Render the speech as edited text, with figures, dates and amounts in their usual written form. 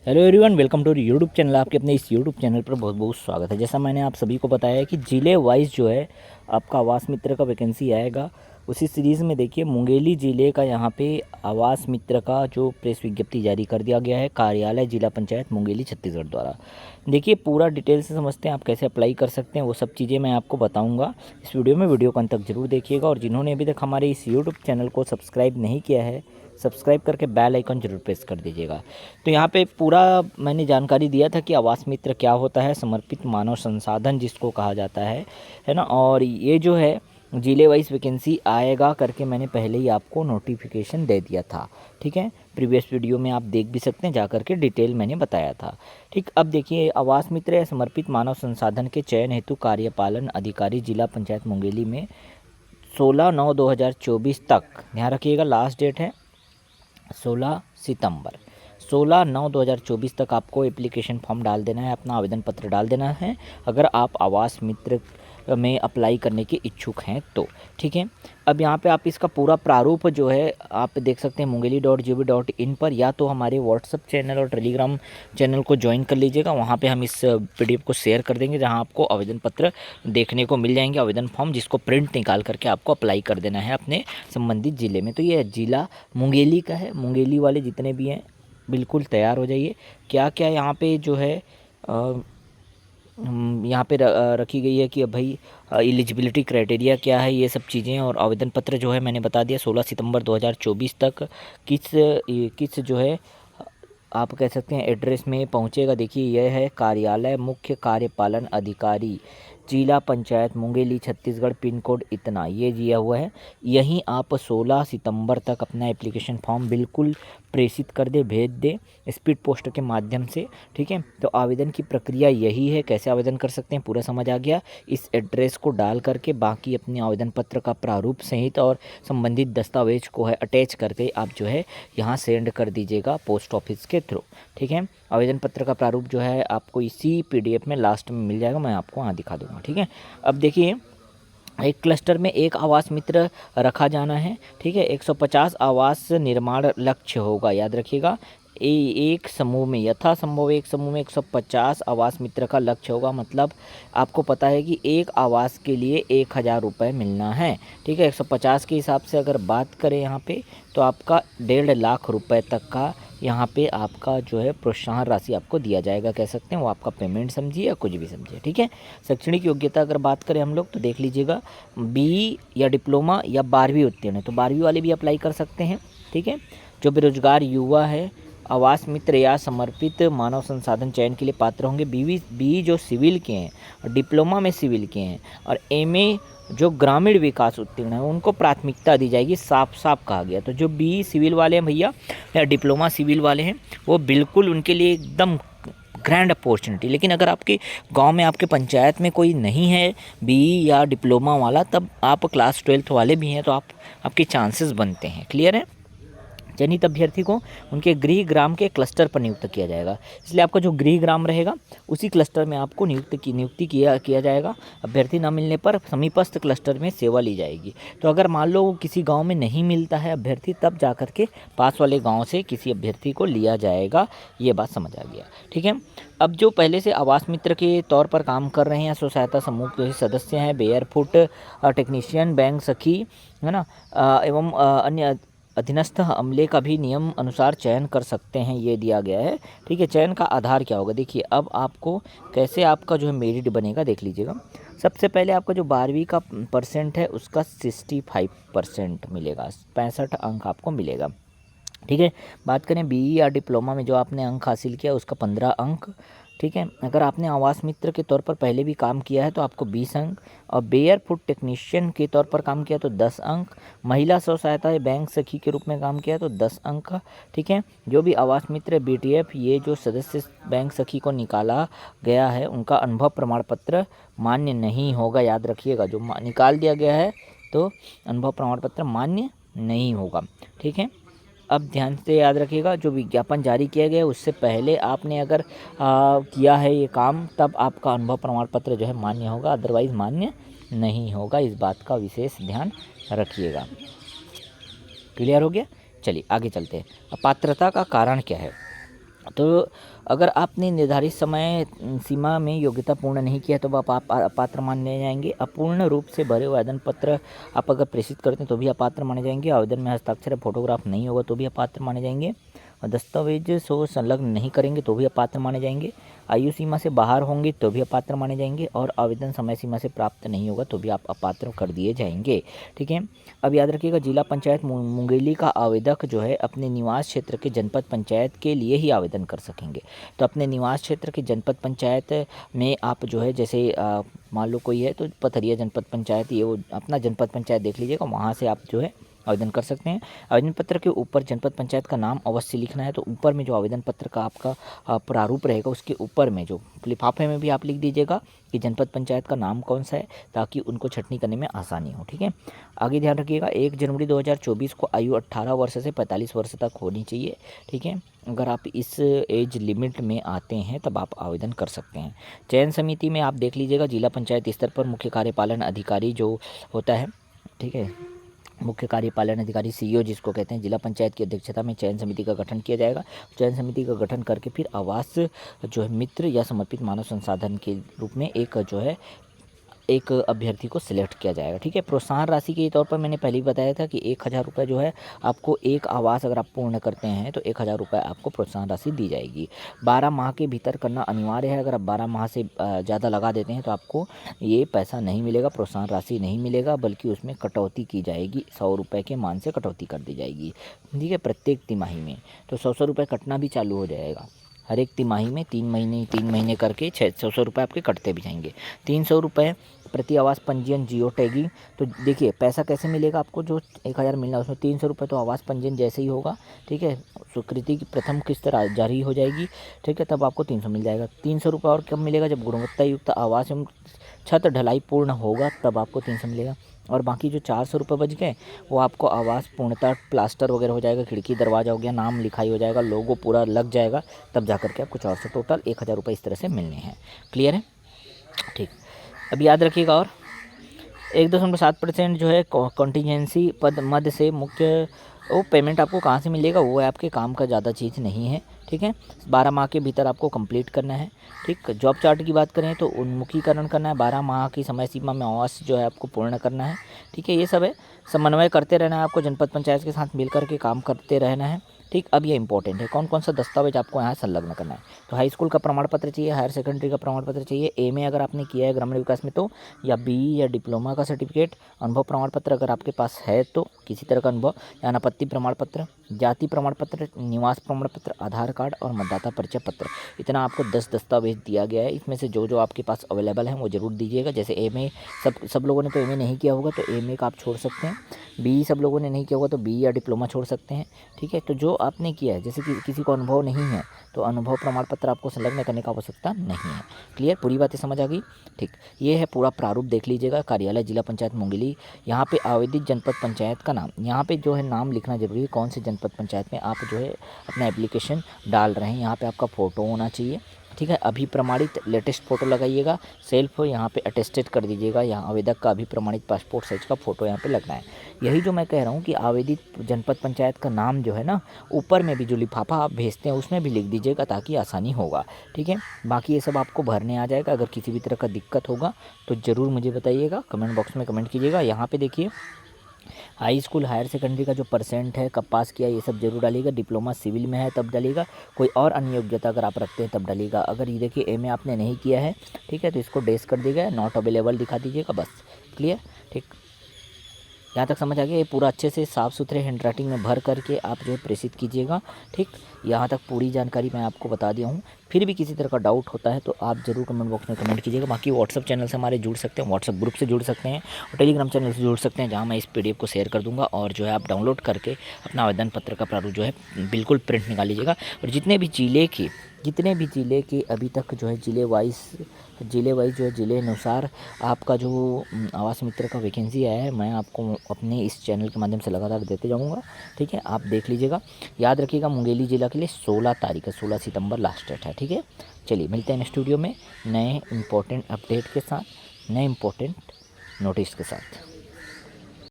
Hello everyone, welcome to YouTube channel. आपके अपने इस यूट्यूब चैनल पर बहुत बहुत स्वागत है। जैसा मैंने आप सभी को बताया है कि ज़िले वाइज जो है आपका आवास मित्र का वैकेंसी आएगा। उसी सीरीज़ में देखिए मुंगेली ज़िले का यहाँ पे आवास मित्र का जो प्रेस विज्ञप्ति जारी कर दिया गया है कार्यालय जिला पंचायत मुंगेली छत्तीसगढ़ द्वारा। देखिए पूरा डिटेल से समझते हैं आप कैसे अप्लाई कर सकते हैं, वो सब चीज़ें मैं आपको बताऊँगा इस वीडियो में। वीडियो को अंत तक जरूर देखिएगा और जिन्होंने अभी तक हमारे इस यूट्यूब चैनल को सब्सक्राइब नहीं किया है, सब्सक्राइब करके बेल आइकन जरूर प्रेस कर दीजिएगा। तो यहाँ पे पूरा मैंने जानकारी दिया था कि आवास मित्र क्या होता है, समर्पित मानव संसाधन जिसको कहा जाता है ना। और ये जो है जिले वाइज वैकेंसी आएगा करके मैंने पहले ही आपको नोटिफिकेशन दे दिया था। ठीक है, प्रीवियस वीडियो में आप देख भी सकते हैं, जा करके डिटेल मैंने बताया था। ठीक, अब देखिए आवास मित्र या समर्पित मानव संसाधन के चयन हेतु कार्यपालन अधिकारी जिला पंचायत मुंगेली में 16/9/2024 तक, ध्यान रखिएगा लास्ट डेट है 16 सितंबर, 16/9/2024 तक आपको एप्लीकेशन फॉर्म डाल देना है, अपना आवेदन पत्र डाल देना है अगर आप आवास मित्र में अप्लाई करने के इच्छुक हैं तो। ठीक है, अब यहाँ पे आप इसका पूरा प्रारूप जो है आप देख सकते हैं mungeli.gov.in पर, या तो हमारे व्हाट्सअप चैनल और टेलीग्राम चैनल को ज्वाइन कर लीजिएगा। वहाँ पे हम इस पीडीएफ को शेयर कर देंगे जहाँ आपको आवेदन पत्र देखने को मिल जाएंगे, आवेदन फॉर्म जिसको प्रिंट निकाल करके आपको अप्लाई कर देना है अपने संबंधित ज़िले में। तो ये जिला मुंगेली का है, मुंगेली वाले जितने भी हैं बिल्कुल तैयार हो जाइए। क्या क्या यहाँ पे जो है यहाँ पे रखी गई है कि भाई एलिजिबिलिटी क्राइटेरिया क्या है, ये सब चीज़ें। और आवेदन पत्र जो है मैंने बता दिया 16 सितंबर 2024 तक किस किस जो है आप कह सकते हैं एड्रेस में पहुँचेगा। देखिए यह है कार्यालय मुख्य कार्यपालन अधिकारी जिला पंचायत मुंगेली छत्तीसगढ़, पिन कोड इतना ये दिया हुआ है। यहीं आप 16 सितंबर तक अपना एप्लीकेशन फॉर्म बिल्कुल प्रेषित कर दे, भेज दे स्पीड पोस्ट के माध्यम से। ठीक है, तो आवेदन की प्रक्रिया यही है, कैसे आवेदन कर सकते हैं पूरा समझ आ गया। इस एड्रेस को डाल करके बाकी अपने आवेदन पत्र का प्रारूप सहित और संबंधित दस्तावेज को है अटैच करके आप जो है यहाँ सेंड कर दीजिएगा पोस्ट ऑफिस के थ्रू। ठीक है, आवेदन पत्र का प्रारूप जो है आपको इसी पीडीएफ में लास्ट में मिल जाएगा, मैं आपको वहाँ दिखा दूँगा। ठीक है, अब देखिए एक क्लस्टर में एक आवास मित्र रखा जाना है। ठीक है, 150 आवास निर्माण लक्ष्य होगा, याद रखिएगा। एक समूह में यथा संभव एक समूह में 150 आवास मित्र का लक्ष्य होगा। मतलब आपको पता है कि एक आवास के लिए 1000 रुपये मिलना है। ठीक है, 150 के हिसाब से अगर बात करें यहाँ पे तो आपका 1.5 लाख रुपए तक का यहाँ पे आपका जो है प्रोत्साहन राशि आपको दिया जाएगा, कह सकते हैं। वो आपका पेमेंट समझिए या कुछ भी समझिए। ठीक है, शैक्षणिक योग्यता अगर बात करें हम लोग तो देख लीजिएगा बी या डिप्लोमा या 12वीं उत्तीर्ण है तो 12वीं वाले भी अप्लाई कर सकते हैं। ठीक है, जो बेरोजगार युवा है आवास मित्र या समर्पित मानव संसाधन चयन के लिए पात्र होंगे। बी जो सिविल के हैं और डिप्लोमा में सिविल के हैं और एमए जो ग्रामीण विकास उत्तीर्ण है उनको प्राथमिकता दी जाएगी, साफ साफ कहा गया। तो जो बी सिविल वाले हैं भैया या डिप्लोमा सिविल वाले हैं वो बिल्कुल उनके लिए एकदम ग्रैंड अपॉर्चुनिटी। लेकिन अगर आपके गांव में आपके पंचायत में कोई नहीं है बी या डिप्लोमा वाला, तब आप क्लास 12th वाले भी हैं तो आपके चांसेस बनते हैं। क्लियर है, चयनित अभ्यर्थी को उनके गृह ग्राम के क्लस्टर पर नियुक्त किया जाएगा। इसलिए आपका जो गृह ग्राम रहेगा उसी क्लस्टर में आपको नियुक्ति किया जाएगा। अभ्यर्थी न मिलने पर समीपस्थ क्लस्टर में सेवा ली जाएगी। तो अगर मान लो किसी गांव में नहीं मिलता है अभ्यर्थी, तब जा कर के पास वाले गांव से किसी अभ्यर्थी को लिया जाएगा। ये बात समझ आ गया। ठीक है, अब जो पहले से आवास मित्र के तौर पर काम कर रहे हैं स्व सहायता समूह के सदस्य हैं, बेयरफुट टेक्नीशियन, बैंक सखी है ना, एवं अन्य अधीनस्थ अमले का भी नियम अनुसार चयन कर सकते हैं, ये दिया गया है। ठीक है, चयन का आधार क्या होगा देखिए, अब आपको कैसे आपका जो है मेरिट बनेगा देख लीजिएगा। सबसे पहले आपका जो 12वीं का परसेंट है उसका 65% मिलेगा, 65 अंक आपको मिलेगा। ठीक है, बात करें बीई या डिप्लोमा में जो आपने अंक हासिल किया उसका 15 अंक। ठीक है, अगर आपने आवास मित्र के तौर पर पहले भी काम किया है तो आपको 20 अंक, और बेयरफुट टेक्नीशियन के तौर पर काम किया तो 10 अंक, महिला स्व सहायता या बैंक सखी के रूप में काम किया तो 10 अंक। ठीक है, जो भी आवास मित्र बीटीएफ ये जो सदस्य बैंक सखी को निकाला गया है उनका अनुभव प्रमाण पत्र मान्य नहीं होगा, याद रखिएगा। जो निकाल दिया गया है तो अनुभव प्रमाण पत्र मान्य नहीं होगा। ठीक है, अब ध्यान से याद रखिएगा जो विज्ञापन जारी किया गया है उससे पहले आपने अगर किया है ये काम तब आपका अनुभव प्रमाण पत्र जो है मान्य होगा, अदरवाइज़ मान्य नहीं होगा। इस बात का विशेष ध्यान रखिएगा। क्लियर हो गया, चलिए आगे चलते हैं। पात्रता का कारण क्या है, तो अगर आपने निर्धारित समय सीमा में योग्यता पूर्ण नहीं किया तो आप अपात्र माने जाएंगे। अपूर्ण रूप से भरे हुए आवेदन पत्र आप अगर प्रेषित करते हैं तो भी अपात्र माने जाएंगे। आवेदन में हस्ताक्षर या फोटोग्राफ नहीं होगा तो भी अपात्र माने जाएंगे। और दस्तावेज सो संलग्न नहीं करेंगे तो भी अपात्र माने जाएंगे। आयु सीमा से बाहर होंगे तो भी अपात्र माने जाएंगे। और आवेदन समय सीमा से प्राप्त नहीं होगा तो भी आप अपात्र कर दिए जाएंगे। ठीक है। अब याद रखिएगा, जिला पंचायत मुंगेली का आवेदक जो है अपने निवास क्षेत्र के जनपद पंचायत के लिए ही आवेदन कर सकेंगे। तो अपने निवास क्षेत्र के जनपद पंचायत में आप जो है, जैसे मान लो कोई है तो पथरिया जनपद पंचायत, ये वो अपना जनपद पंचायत देख लीजिएगा, वहाँ से आप जो है आवेदन कर सकते हैं। आवेदन पत्र के ऊपर जनपद पंचायत का नाम अवश्य लिखना है। तो ऊपर में जो आवेदन पत्र का आपका प्रारूप रहेगा उसके ऊपर में जो लिफाफे में भी आप लिख दीजिएगा कि जनपद पंचायत का नाम कौन सा है, ताकि उनको छंटनी करने में आसानी हो। ठीक है। आगे ध्यान रखिएगा, 1 जनवरी 2024 को आयु 18 वर्ष से 45 वर्ष तक होनी चाहिए। ठीक है। अगर आप इस एज लिमिट में आते हैं तब आप आवेदन कर सकते हैं। चयन समिति में आप देख लीजिएगा, जिला पंचायत स्तर पर मुख्य कार्यपालन अधिकारी जो होता है, ठीक है, मुख्य कार्यपालन अधिकारी सीईओ जिसको कहते हैं, जिला पंचायत की अध्यक्षता में चयन समिति का गठन किया जाएगा। चयन समिति का गठन करके फिर आवास जो है मित्र या समर्पित मानव संसाधन के रूप में एक अभ्यर्थी को सिलेक्ट किया जाएगा। ठीक है। प्रोत्साहन राशि के तौर पर मैंने पहले ही बताया था कि 1000 रुपये जो है आपको, एक आवास अगर आप पूर्ण करते हैं तो 1000 रुपये आपको प्रोत्साहन राशि दी जाएगी। 12 माह के भीतर करना अनिवार्य है। अगर आप 12 माह से ज़्यादा लगा देते हैं तो आपको ये पैसा नहीं मिलेगा, प्रोत्साहन राशि नहीं मिलेगा, बल्कि उसमें कटौती की जाएगी। 100 रुपये के मान से कटौती कर दी जाएगी। ठीक है। प्रत्येक तिमाही में तो 100 रुपये कटना भी चालू हो जाएगा। हर एक तिमाही में 3 महीने करके 600 रुपये आपके कटते भी जाएंगे। 300 रुपये प्रति आवास पंजीयन जियो टैगिंग। तो देखिए पैसा कैसे मिलेगा आपको, जो 1000 मिलना है उसमें 300 रुपये तो आवास पंजीयन जैसे ही होगा। ठीक है। स्वीकृति की प्रथम किस्त जारी हो जाएगी। ठीक है। तब आपको 300 मिल जाएगा। 300 रुपये और कब मिलेगा, जब गुणवत्ता युक्त आवास एवं छत ढलाई पूर्ण होगा तब आपको 300 मिलेगा। और बाकी जो 400 रुपये बच गए वो आपको आवास पूर्णतः प्लास्टर वगैरह हो जाएगा, खिड़की दरवाजा हो गया, नाम लिखाई हो जाएगा, लोगो पूरा लग जाएगा, तब जा कर के आपको 400, टोटल 1000 रुपये इस तरह से मिलने हैं। क्लियर है। ठीक। अब याद रखिएगा, और 1.7% जो है कॉन्टीजेंसी पद मद से मुख्य वो पेमेंट आपको कहाँ से मिलेगा, वो है आपके काम का ज़्यादा चीज़ नहीं है। ठीक है। 12 माह के भीतर आपको कंप्लीट करना है। ठीक। जॉब चार्ट की बात करें तो उन्मुखीकरण करना है, 12 माह की समय सीमा में आवास जो है आपको पूर्ण करना है। ठीक है। ये सब है, समन्वय करते रहना है आपको, जनपद पंचायत के साथ मिलकर के काम करते रहना है। ठीक। अब ये इंपॉर्टेंट है, कौन कौन सा दस्तावेज आपको यहाँ संलग्न करना है। तो हाई स्कूल का प्रमाण पत्र चाहिए, हायर सेकेंडरी का प्रमाण पत्र चाहिए, एमए अगर आपने किया है ग्रामीण विकास में तो, या बीई या डिप्लोमा का सर्टिफिकेट, अनुभव प्रमाण पत्र अगर आपके पास है तो किसी तरह का अनुभव, या अनापत्ति प्रमाण पत्र, जाति प्रमाण पत्र, निवास प्रमाण पत्र, आधार कार्ड और मतदाता परिचय पत्र। इतना आपको 10 दस्तावेज दिया गया है। इसमें से जो जो आपके पास अवेलेबल है वो ज़रूर दीजिएगा। जैसे एमए, सब लोगों ने तो एमए नहीं किया होगा तो एमए का आप छोड़ सकते हैं। बीई सब लोगों ने नहीं किया होगा तो बीई या डिप्लोमा छोड़ सकते हैं। ठीक है। तो जो आपने किया है, जैसे कि किसी को अनुभव नहीं है तो अनुभव प्रमाण पत्र आपको संलग्न करने का आवश्यकता नहीं है। क्लियर, पूरी बातें समझ आ गई। ठीक। ये है पूरा प्रारूप, देख लीजिएगा। कार्यालय जिला पंचायत मुंगेली, यहाँ पे आवेदित जनपद पंचायत का नाम, यहाँ पे जो है नाम लिखना जरूरी है, कौन से जनपद पंचायत में आप जो है अपना एप्लीकेशन डाल रहे हैं। यहाँ पे आपका फ़ोटो होना चाहिए। ठीक है। अभी प्रमाणित लेटेस्ट फ़ोटो लगाइएगा, सेल्फ यहाँ पे अटेस्टेड कर दीजिएगा। यहाँ आवेदक का अभी प्रमाणित पासपोर्ट साइज का फ़ोटो यहाँ पे लगना है। यही जो मैं कह रहा हूँ कि आवेदित जनपद पंचायत का नाम जो है ना, ऊपर में भी जो लिफाफा आप भेजते हैं उसमें भी लिख दीजिएगा, ताकि आसानी होगा। ठीक है। बाकी ये सब आपको भरने आ जाएगा। अगर किसी भी तरह का दिक्कत होगा तो ज़रूर मुझे बताइएगा, कमेंट बॉक्स में कमेंट कीजिएगा। यहाँ पे देखिए हाई स्कूल हायर सेकेंडरी का जो परसेंट है, कब पास किया, ये सब जरूर डालिएगा। डिप्लोमा सिविल में है तब डालिएगा। कोई और अन्य योग्यता अगर आप रखते हैं तब डालिएगा। अगर ये देखिए एमए आपने नहीं किया है, ठीक है, तो इसको डेस कर दीजिएगा, नॉट अवेलेबल दिखा दीजिएगा, बस। क्लियर। ठीक। यहाँ तक समझ आ गया। ये पूरा अच्छे से साफ़ सुथरे हैंड राइटिंग में भर करके आप जो है प्रेषित कीजिएगा। ठीक। यहाँ तक पूरी जानकारी मैं आपको बता दिया हूँ। फिर भी किसी तरह का डाउट होता है तो आप ज़रूर कमेंट बॉक्स में कमेंट कीजिएगा। बाकी व्हाट्सअप चैनल से हमारे जुड़ सकते हैं, व्हाट्सअप ग्रुप से जुड़ सकते हैं, और टेलीग्राम चैनल से जुड़ सकते हैं, जहाँ मैं इस पीडीएफ को शेयर कर दूँगा। और जो है आप डाउनलोड करके अपना आवेदन पत्र का प्रारूप जो है बिल्कुल प्रिंट निकाल लीजिएगा। और जितने भी ज़िले के अभी तक जो है जिले वाइज जो है जिले अनुसार आपका जो आवास मित्र का वैकेंसी आया है, मैं आपको अपने इस चैनल के माध्यम से लगातार देते जाऊंगा। ठीक है। आप देख लीजिएगा। याद रखिएगा, मुंगेली जिला के लिए 16 तारीख है, 16 सितंबर लास्ट डेट है। ठीक है। चलिए मिलते हैं नेक्स्ट वीडियो में नए इंपॉर्टेंट अपडेट के साथ, नए इंपॉर्टेंट नोटिस के साथ।